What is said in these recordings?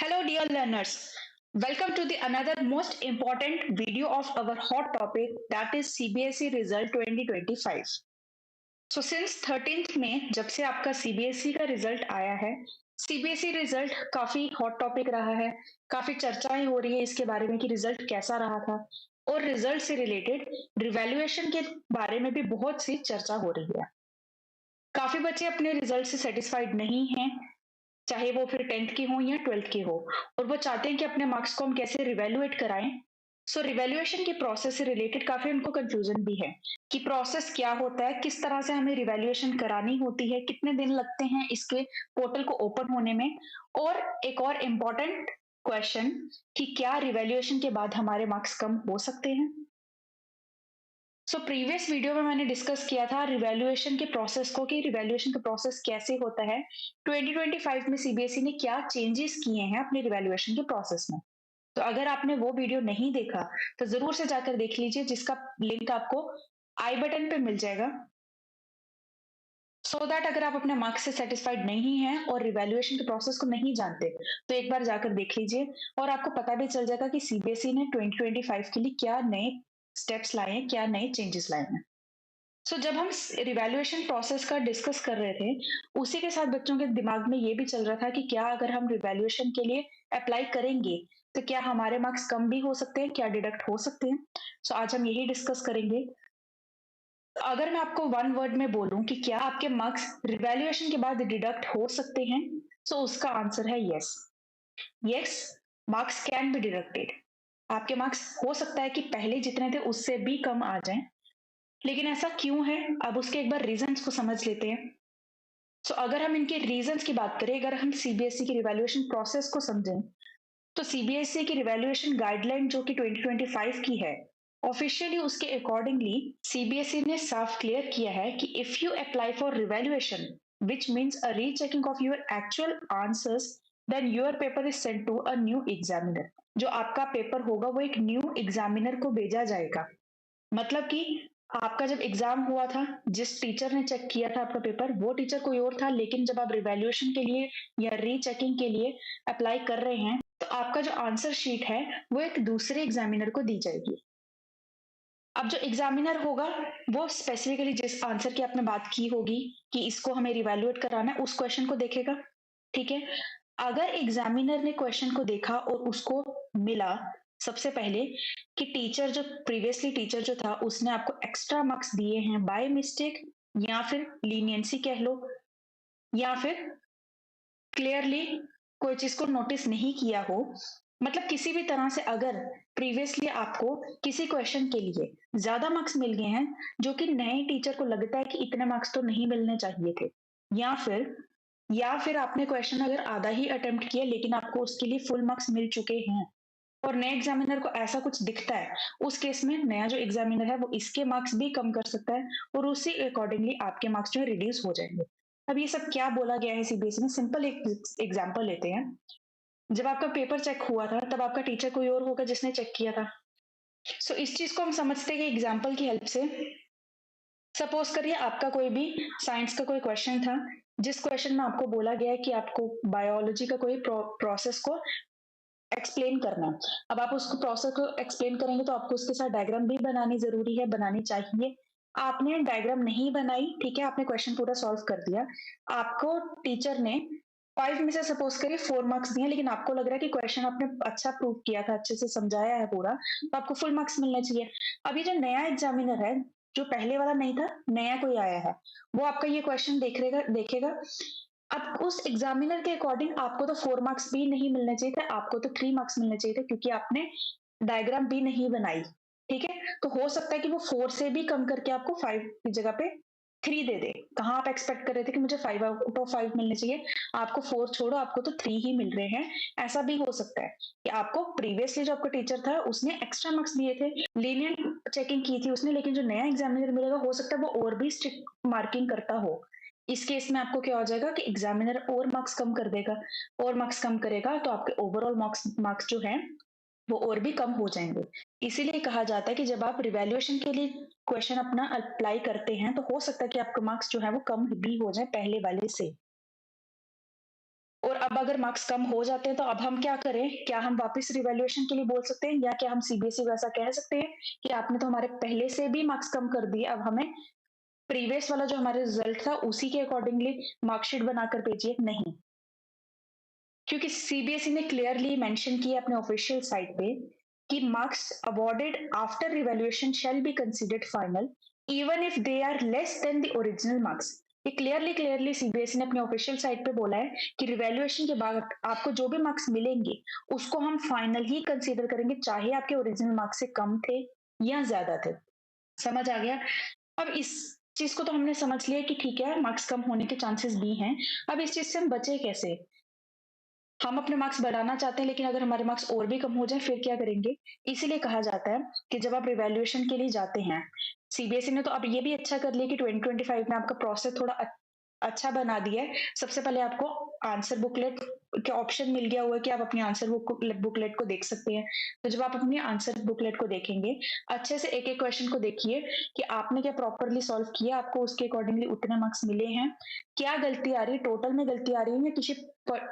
Hello, dear learners. Welcome to the another most important video of our hot topic that is CBSE result 2025. Since 13th में जब से आपका CBSE का result आया है, CBSE result काफी हॉट टॉपिक रहा है, काफी चर्चाएं हो रही है इसके बारे में कि रिजल्ट कैसा रहा था और रिजल्ट से रिलेटेड रिवैल्यूएशन के बारे में भी बहुत सी चर्चा हो रही है। काफी बच्चे अपने रिजल्ट से सेटिस्फाइड नहीं हैं, चाहे वो फिर 10th के हो या 12th के हो, और वो चाहते हैं कि अपने मार्क्स को हम कैसे रिवैल्यूएट कराएं। रिवैल्यूएशन के प्रोसेस से रिलेटेड काफी उनको कंफ्यूजन भी है कि प्रोसेस क्या होता है, किस तरह से हमें रिवैल्यूएशन करानी होती है, कितने दिन लगते हैं इसके पोर्टल को ओपन होने में, और एक और इम्पोर्टेंट क्वेश्चन कि क्या रिवैल्यूएशन के बाद हमारे मार्क्स कम हो सकते हैं। प्रीवियस वीडियो में मैंने डिस्कस किया था रिवैल्यूएशन के प्रोसेस को कि रिवैल्यूएशन का प्रोसेस कैसे होता है। 2025 में सीबीएसई ने क्या चेंजेस किए हैं अपने रिवैल्यूएशन के प्रोसेस में। तो अगर आपने वो वीडियो नहीं देखा तो जरूर से जाकर देख लीजिए, जिसका लिंक आपको आई बटन पे मिल जाएगा। दैट अगर आप अपने मार्क्स से सेटिस्फाइड नहीं हैं और रिवैल्यूएशन के प्रोसेस को नहीं जानते तो एक बार जाकर देख लीजिए और आपको पता भी चल जाएगा कि सीबीएसई ने 2025 के लिए क्या नए स्टेप्स लाए हैं, क्या नए चेंजेस लाए हैं। जब हम रिवैल्यूएशन प्रोसेस का डिस्कस कर रहे थे, उसी के साथ बच्चों के दिमाग में ये भी चल रहा था कि क्या अगर हम रिवैल्यूएशन के लिए अप्लाई करेंगे तो क्या हमारे मार्क्स कम भी हो सकते हैं, क्या डिडक्ट हो सकते हैं। आज हम यही डिस्कस करेंगे। अगर मैं आपको वन वर्ड में बोलूं कि क्या आपके मार्क्स रिवैल्यूएशन के बाद डिडक्ट हो सकते हैं, उसका आंसर है yes. Yes, marks can be deducted. आपके मार्क्स हो सकता है कि पहले जितने थे उससे भी कम आ जाएं, लेकिन ऐसा क्यों है, अब उसके एक बार रीजंस को समझ लेते हैं। अगर हम इनके रीजंस की बात करें, अगर हम सीबीएसई की रिवैल्यूएशन प्रोसेस को समझें, तो सीबीएसई की रिवैल्यूएशन गाइडलाइन जो कि 2025 की है, ऑफिशियली उसके अकॉर्डिंगली सीबीएसई ने साफ क्लियर किया है कि if you apply for revaluation which means a rechecking of your actual answers, then your paper is sent to a new examiner। जो आपका पेपर होगा वो एक न्यू एग्जामिनर को भेजा जाएगा। मतलब कि आपका जब एग्जाम हुआ था, जिस टीचर ने चेक किया था आपका पेपर, वो टीचर कोई और था, लेकिन जब आप रिवैल्यूएशन के लिए या रीचेकिंग के लिए अप्लाई कर रहे हैं तो आपका जो आंसर शीट है वो एक दूसरे एग्जामिनर को दी जाएगी। अब जो एग्जामिनर होगा वो स्पेसिफिकली जिस आंसर की आपने बात की होगी कि इसको हमें रिवैल्यूएट कराना है, उस क्वेश्चन को देखेगा। ठीक है, अगर एग्जामिनर ने क्वेश्चन को देखा और उसको मिला सबसे पहले कि टीचर जो प्रीवियसली टीचर जो था उसने आपको एक्स्ट्रा मार्क्स दिए हैं बाय मिस्टेक, या फिर लीनियंसी कह लो, या फिर क्लियरली कोई चीज को नोटिस नहीं किया हो, मतलब किसी भी तरह से अगर प्रीवियसली आपको किसी क्वेश्चन के लिए ज्यादा मार्क्स मिल गए हैं जो कि नए टीचर को लगता है कि इतने मार्क्स तो नहीं मिलने चाहिए थे, या फिर आपने क्वेश्चन अगर आधा ही अटेम्प्ट किया लेकिन आपको उसके लिए फुल मार्क्स मिल चुके हैं और नए एग्जामिनर को ऐसा कुछ दिखता है, उस केस में नया जो एग्जामिनर है वो इसके मार्क्स भी कम कर सकता है और उसी अकॉर्डिंगली आपके मार्क्स जो है रिड्यूस हो जाएंगे। अब ये सब क्या बोला गया है सीबीएसई में, सिंपल एक एग्जाम्पल लेते हैं। जब आपका पेपर चेक हुआ था तब आपका टीचर कोई और होगा जिसने चेक किया था। इस चीज को हम समझते हैं कि एग्जाम्पल की हेल्प से, सपोज करिए आपका कोई भी साइंस का कोई क्वेश्चन था, जिस क्वेश्चन में आपको बोला गया है कि आपको बायोलॉजी का कोई प्रोसेस को एक्सप्लेन करना है। अब आप उसको प्रोसेस को एक्सप्लेन करेंगे तो आपको उसके साथ डायग्राम भी बनानी जरूरी है, बनानी चाहिए। आपने डायग्राम नहीं बनाई, ठीक है, आपने क्वेश्चन पूरा सॉल्व कर दिया, आपको टीचर ने 5 में से सपोज करिए 4 मार्क्स दिए, लेकिन आपको लग रहा है कि क्वेश्चन आपने अच्छा प्रूव किया था, अच्छे से समझाया है पूरा, तो आपको फुल मार्क्स मिलने चाहिए। अभी जो नया एग्जामिनर है, जो पहले वाला नहीं था, नया कोई आया है, वो आपका ये क्वेश्चन देखेगा देखेगा। अब उस एग्जामिनर के अकॉर्डिंग आपको तो 4 मार्क्स भी नहीं मिलने चाहिए थे, आपको तो 3 मार्क्स मिलने चाहिए थे, क्योंकि आपने डायग्राम भी नहीं बनाई। ठीक है, तो हो सकता है कि वो 4 से भी कम करके आपको 5 की जगह पे 3 दे दे। कहाँ आप एक्सपेक्ट कर रहे थे कि मुझे 5 आउट ऑफ 5 मिलने चाहिए, आपको 4 छोड़ो, आपको तो 3 ही मिल रहे हैं। ऐसा भी हो सकता है कि आपको प्रीवियसली जो आपका टीचर था उसने एक्स्ट्रा मार्क्स दिए थे, लीनियंट चेकिंग की थी उसने, लेकिन जो नया एग्जामिनर मिलेगा हो सकता है वो और भी स्ट्रिक्ट मार्किंग करता हो। इस केस में आपको क्या हो जाएगा कि एग्जामिनर और मार्क्स कम कर देगा, और मार्क्स कम करेगा तो आपके ओवरऑल मार्क्स मार्क्स जो हैं वो और भी कम हो जाएंगे। इसीलिए कहा जाता है कि जब आप रिवैल्यूएशन के लिए क्वेश्चन अपना अप्लाई करते हैं तो हो सकता है कि आपके मार्क्स जो है वो कम भी हो जाए पहले वाले से। और अब अब अगर मार्क्स कम हो जाते हैं तो अब हम क्या करें? क्या हम वापस रिवैल्यूएशन के लिए बोल सकते हैं या क्या हम सीबीएसई को ऐसा कह सकते हैं कि आपने तो हमारे पहले से भी मार्क्स कम कर दिए, अब हमें प्रीवियस वाला जो हमारा रिजल्ट था उसी के अकॉर्डिंगली मार्कशीट बनाकर भेजिए? नहीं। क्योंकि सीबीएसई ने क्लियरली मेंशन किया अपने ऑफिशियल साइट पे कि marks awarded after revaluation shall be considered final even if they are less than the original marks. ये क्लियरली क्लियरली सीबीएसई ने अपने ऑफिशियल साइट पे बोला है कि रिवैल्यूएशन के बाद आपको जो भी मार्क्स मिलेंगे उसको हम फाइनल ही कंसीडर करेंगे, चाहे आपके ओरिजिनल मार्क्स से कम थे या ज्यादा थे। समझ आ गया? अब इस चीज को तो हमने समझ लिया कि ठीक है, मार्क्स कम होने के चांसेस भी हैं। अब इस चीज से हम बचे कैसे? हम अपने मार्क्स बढ़ाना चाहते हैं, लेकिन अगर हमारे मार्क्स और भी कम हो जाए फिर क्या करेंगे? इसीलिए कहा जाता है कि जब आप रिवैल्यूएशन के लिए जाते हैं, सीबीएसई ने तो अब ये भी अच्छा कर लिया कि 2025 में आपका प्रोसेस थोड़ा अच्छा बना दिया है। सबसे पहले आपको आंसर बुकलेट के ऑप्शन मिल गया हुआ है कि आप अपनी आंसर बुकलेट को देख सकते हैं। तो जब आप अपनी आंसर बुकलेट को देखेंगे, अच्छे से एक-एक क्वेश्चन को देखिए कि आपने क्या प्रॉपरली सॉल्व किया, आपको उसके अकॉर्डिंगली उतने मार्क्स मिले हैं। क्या गलती आ रही है, टोटल में गलती आ रही है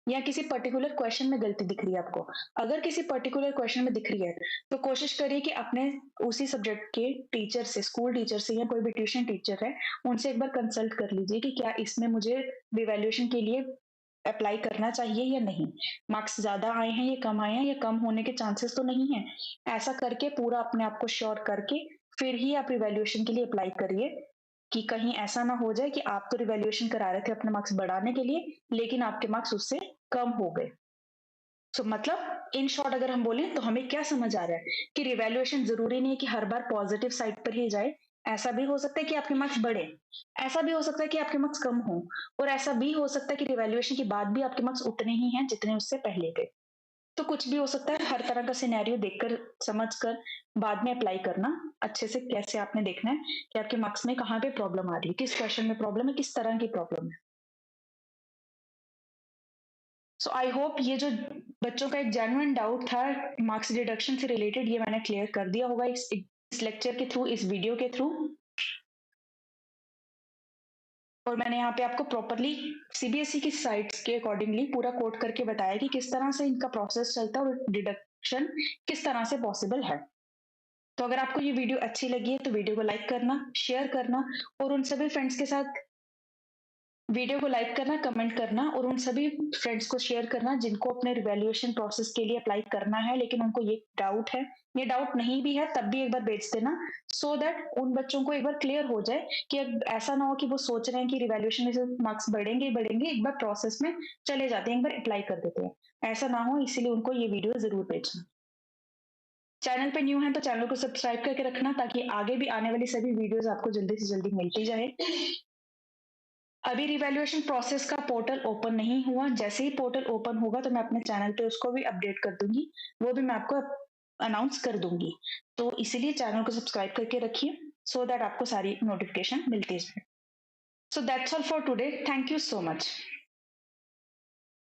या किसी पर्टिकुलर क्वेश्चन में गलती दिख रही है आपको? अगर किसी पर्टिकुलर क्वेश्चन में दिख रही है, तो कोशिश करिए कि अपने उसी सब्जेक्ट के टीचर से, स्कूल टीचर से या कोई भी ट्यूशन टीचर है, उनसे एक बार कंसल्ट कर लीजिए कि क्या इसमें मुझे रिवैल्यूएशन के लिए अप्लाई करना चाहिए या नहीं? मार्क्स ज़्यादा आए हैं या कम आए हैं या कम होने के चांसेस तो नहीं है? ऐसा करके पूरा अपने आप को श्योर करके फिर ही आप रिवैल्यूएशन के लिए अप्लाई करिए कि कहीं ऐसा ना हो जाए कि आप तो रिवैल्यूएशन करा रहे थे अपने मार्क्स बढ़ाने के लिए, लेकिन आपके मार्क्स उससे कम हो गए। मतलब इन शॉर्ट अगर हम बोलें तो हमें क्या समझ आ रहा है कि रिवैल्यूएशन ज़रूरी नहीं है कि हर बार पॉजिटिव साइड पर ही जाए। ऐसा भी हो सकता है कि आपके मार्क्स बढ़े, ऐसा भी हो सकता है कि आपके मार्क्स कम हों और ऐसा भी हो सकता है कि रिवैल्यूएशन के बाद भी आपके मार्क्स उतने ही हैं जितने उससे पहले थे। तो कुछ भी हो सकता है, हर तरह का सिनेरियो देखकर, समझकर बाद में अप्लाई करना। अच्छे से कैसे आपने देखना है कि आपके मार्क्स में कहाँ पे प्रॉब्लम आ रही है, किस क्वेश्चन में प्रॉब्लम है, किस तरह की प्रॉब्लम है। सो आई होप ये जो बच्चों का एक जेन्युइन डाउट था मार्क्स डिडक्शन से रिलेटेड, ये मैंने क्लियर कर दिया होगा इस लेक्चर के थ्रू, इस वीडियो के थ्रू। और मैंने यहाँ पे आपको प्रॉपरली सीबीएसई की साइट्स के अकॉर्डिंगली पूरा कोट करके बताया कि किस तरह से इनका प्रोसेस चलता है और डिडक्शन किस तरह से पॉसिबल है। तो अगर आपको ये वीडियो अच्छी लगी है तो वीडियो को लाइक करना, शेयर करना और उन सभी फ्रेंड्स के साथ वीडियो को लाइक करना, कमेंट करना और उन सभी फ्रेंड्स को शेयर करना जिनको अपने रिवैल्यूएशन प्रोसेस के लिए अप्लाई करना है लेकिन उनको ये डाउट है। ये डाउट नहीं भी है तब भी एक बार भेज देना, सो दैट उन बच्चों को एक बार क्लियर हो जाए कि अब ऐसा ना हो कि वो सोच रहे हैं कि रिवैल्यूएशन में से मार्क्स बढ़ेंगे ही बढ़ेंगे, एक बार प्रोसेस में चले जाते हैं, एक बार अप्लाई कर देते हैं। ऐसा ना हो इसीलिए उनको ये वीडियो ज़रूर भेजना। चैनल पे न्यू हैं तो चैनल को सब्सक्राइब करके रखना ताकि आगे भी आने वाली सभी वीडियोज़ आपको जल्दी से जल्दी मिलती जाए। अभी रिवैल्यूएशन प्रोसेस का पोर्टल ओपन नहीं हुआ, जैसे ही पोर्टल ओपन होगा तो मैं अपने चैनल पे उसको भी अपडेट कर दूँगी, वो भी मैं आपको अनाउंस कर दूँगी। तो इसीलिए चैनल को सब्सक्राइब करके रखिए सो दैट आपको सारी नोटिफ़िकेशन मिलती जाए। So that's all for today, thank you so much.